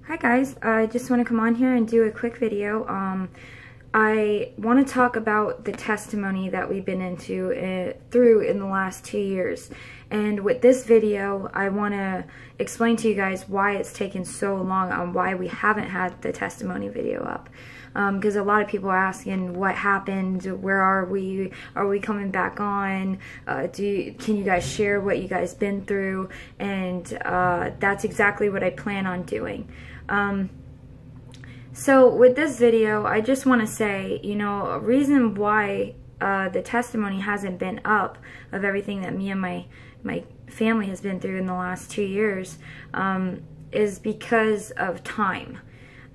Hi guys, I just want to come on here and do a quick video. I want to talk about the testimony that we've been through in the last 2 years. And with this video, I want to explain to you guys why it's taken so long on why we haven't had the testimony video up. Because a lot of people are asking what happened, where are we coming back on, can you guys share what you guys been through, and that's exactly what I plan on doing. So with this video, I just want to say, you know, a reason why the testimony hasn't been up of everything that me and my family has been through in the last 2 years is because of time.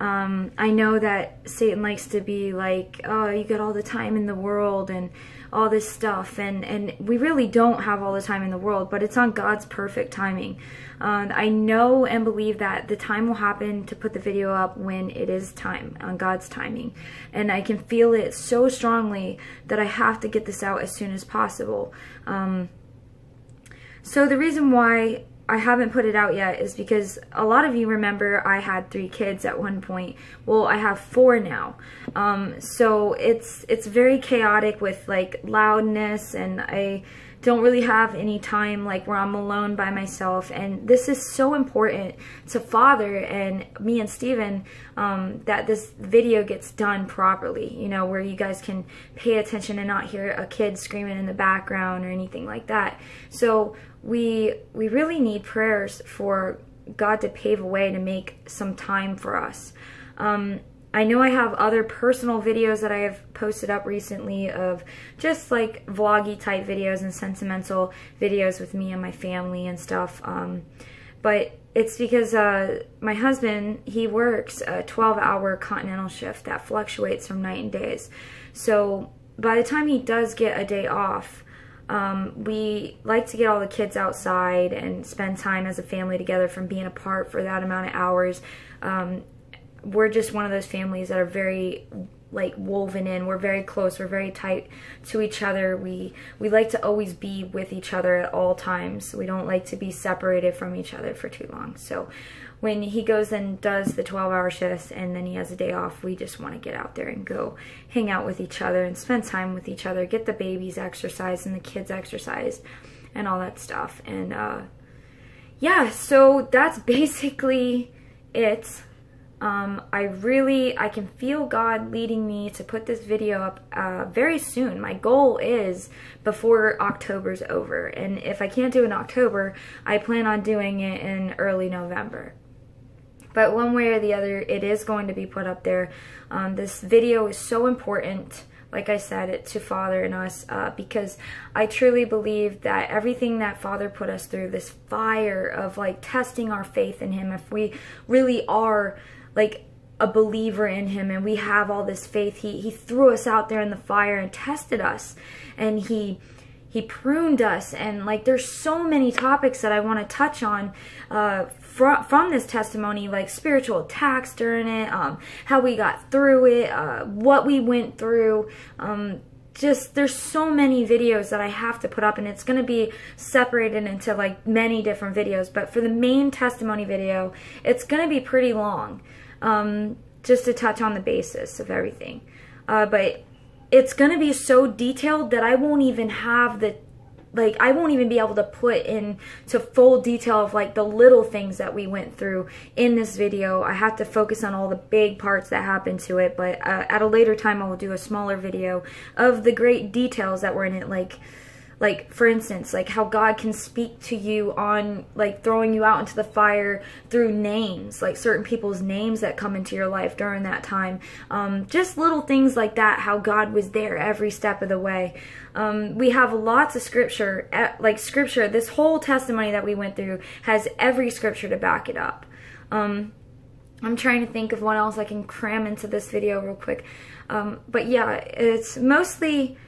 I know that Satan likes to be like, oh, you got all the time in the world and all this stuff, and we really don't have all the time in the world, but it's on God's perfect timing. I know and believe that the time will happen to put the video up when it is time, on God's timing, and I can feel it so strongly that I have to get this out as soon as possible. So the reason why I haven't put it out yet is because a lot of you remember I had 3 kids at one point. Well, I have 4 now. So it's very chaotic with like loudness, and I don't really have any time like where I'm alone by myself. And this is so important to Father and me and Steven, that this video gets done properly, you know, where you guys can pay attention and not hear a kid screaming in the background or anything like that. So we really need prayers for God to pave a way to make some time for us. I know I have other personal videos that I have posted up recently of just like vloggy type videos and sentimental videos with me and my family and stuff. But it's because my husband, he works a 12-hour continental shift that fluctuates from night and days. So by the time he does get a day off, we like to get all the kids outside and spend time as a family together from being apart for that amount of hours. We're just one of those families that are very like woven in. We're very close. We're very tight to each other. We like to always be with each other at all times. We don't like to be separated from each other for too long. So when he goes and does the 12-hour shifts and then he has a day off, we just want to get out there and go hang out with each other and spend time with each other, get the babies exercised and the kids exercised and all that stuff. And yeah, so that's basically it. I can feel God leading me to put this video up very soon. My goal is before October's over, and if I can't do it in October, I plan on doing it in early November. But one way or the other, it is going to be put up there. This video is so important, like I said, to Father and us, because I truly believe that everything that Father put us through, this fire of like testing our faith in Him, if we really are like a believer in Him and we have all this faith, He threw us out there in the fire and tested us, and He pruned us, and like there's so many topics that I want to touch on from this testimony, like spiritual attacks during it, how we got through it, what we went through. Just there's so many videos that I have to put up, and it's going to be separated into like many different videos. But for the main testimony video, it's going to be pretty long, just to touch on the basis of everything. But it's going to be so detailed that I won't even have the, like, I won't even be able to put into full detail of like the little things that we went through in this video. I have to focus on all the big parts that happened to it, but at a later time I will do a smaller video of the great details that were in it, like for instance, like how God can speak to you on like throwing you out into the fire through names, like certain people's names that come into your life during that time. Just little things like that, how God was there every step of the way. We have lots of scripture, this whole testimony that we went through has every scripture to back it up. I'm trying to think of what else I can cram into this video real quick. But yeah, it's mostly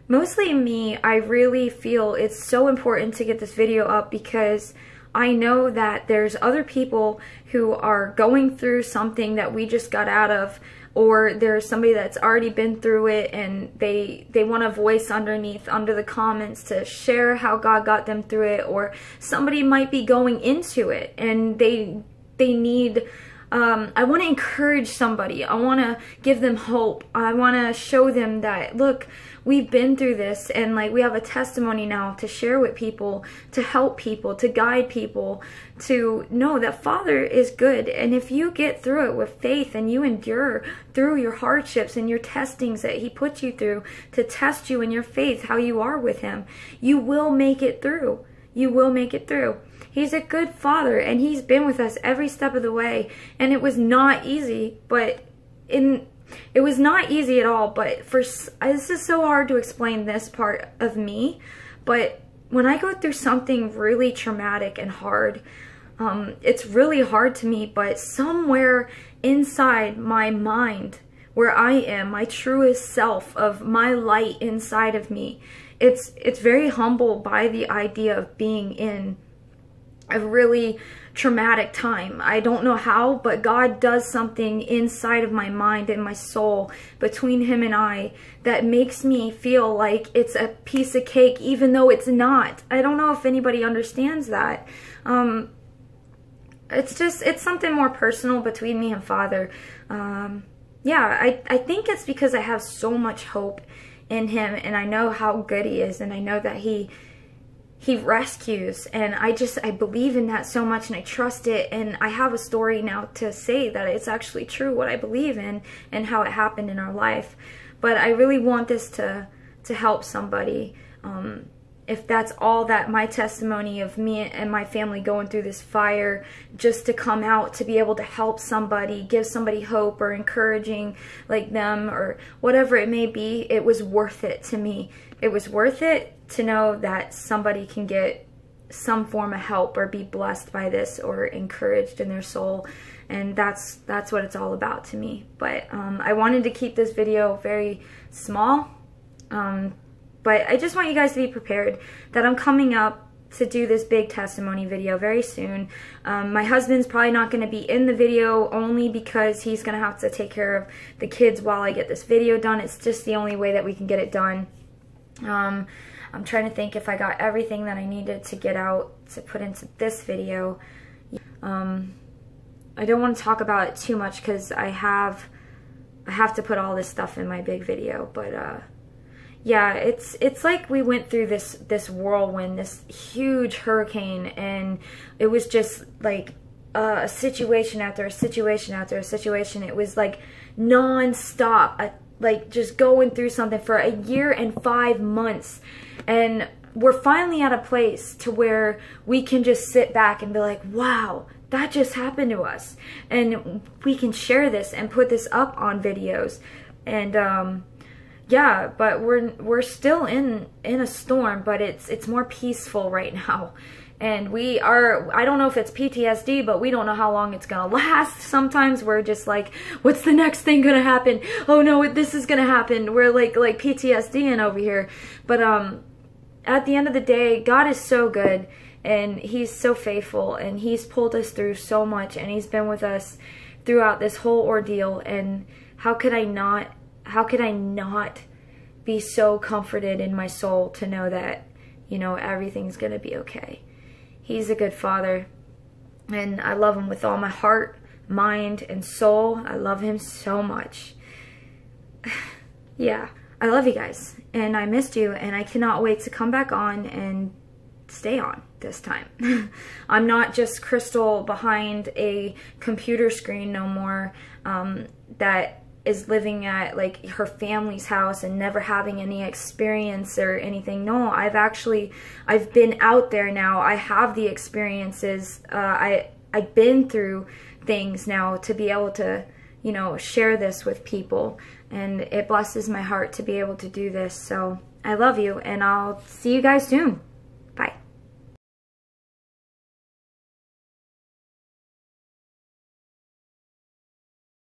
me. I really feel it's so important to get this video up because I know that there's other people who are going through something that we just got out of, or there's somebody that's already been through it and they want a voice under the comments to share how God got them through it, or somebody might be going into it and they they need, I want to encourage somebody. I want to give them hope. I want to show them that, look, we've been through this, and like we have a testimony now to share with people, to help people, to guide people, to know that Father is good. And if you get through it with faith and you endure through your hardships and your testings that he puts you through to test you in your faith, how you are with him, you will make it through. You will make it through. He's a good Father, and he's been with us every step of the way. And it was not easy, it was not easy at all. But this is so hard to explain this part of me. But when I go through something really traumatic and hard, it's really hard to me. But somewhere inside my mind, where I am, my truest self of my light inside of me, it's very humble by the idea of being in a really traumatic time. I don't know how, but God does something inside of my mind and my soul between him and I that makes me feel like it's a piece of cake, even though it's not. I don't know if anybody understands that. It's something more personal between me and Father. Yeah, I think it's because I have so much hope in him, and I know how good he is, and I know that he rescues, and I believe in that so much, and I trust it, and I have a story now to say that it's actually true what I believe in and how it happened in our life. But I really want this to help somebody. If that's all that my testimony of me and my family going through this fire, just to come out to be able to help somebody, give somebody hope or encouraging like them or whatever it may be, it was worth it to me. It was worth it to know that somebody can get some form of help or be blessed by this or encouraged in their soul. And that's what it's all about to me. But I wanted to keep this video very small. But I just want you guys to be prepared that I'm coming up to do this big testimony video very soon. My husband's probably not going to be in the video only because he's going to have to take care of the kids while I get this video done. It's just the only way that we can get it done. I'm trying to think if I got everything that I needed to get out to put into this video. I don't want to talk about it too much because I have to put all this stuff in my big video, but yeah, it's like we went through this whirlwind, this huge hurricane, and it was just like a situation after a situation after a situation. It was like non-stop, like just going through something for a year and 5 months. And we're finally at a place to where we can just sit back and be like, wow, that just happened to us. And we can share this and put this up on videos. And yeah, but we're still in a storm, but it's more peaceful right now. And we are, I don't know if it's PTSD, but we don't know how long it's gonna last. Sometimes we're just like, what's the next thing gonna happen? Oh no, this is gonna happen. We're like PTSDing over here. But at the end of the day, God is so good, and he's so faithful, and he's pulled us through so much, and he's been with us throughout this whole ordeal. And how could I not be so comforted in my soul to know that, you know, everything's gonna be okay. He's a good Father, and I love him with all my heart, mind, and soul. I love him so much. Yeah, I love you guys, and I missed you, and I cannot wait to come back on and stay on this time. I'm not just Crystal behind a computer screen no more, that is living at like her family's house and never having any experience or anything. No, I've been out there now. I have the experiences. I've been through things now to be able to, you know, share this with people, and it blesses my heart to be able to do this. So I love you, and I'll see you guys soon. Bye.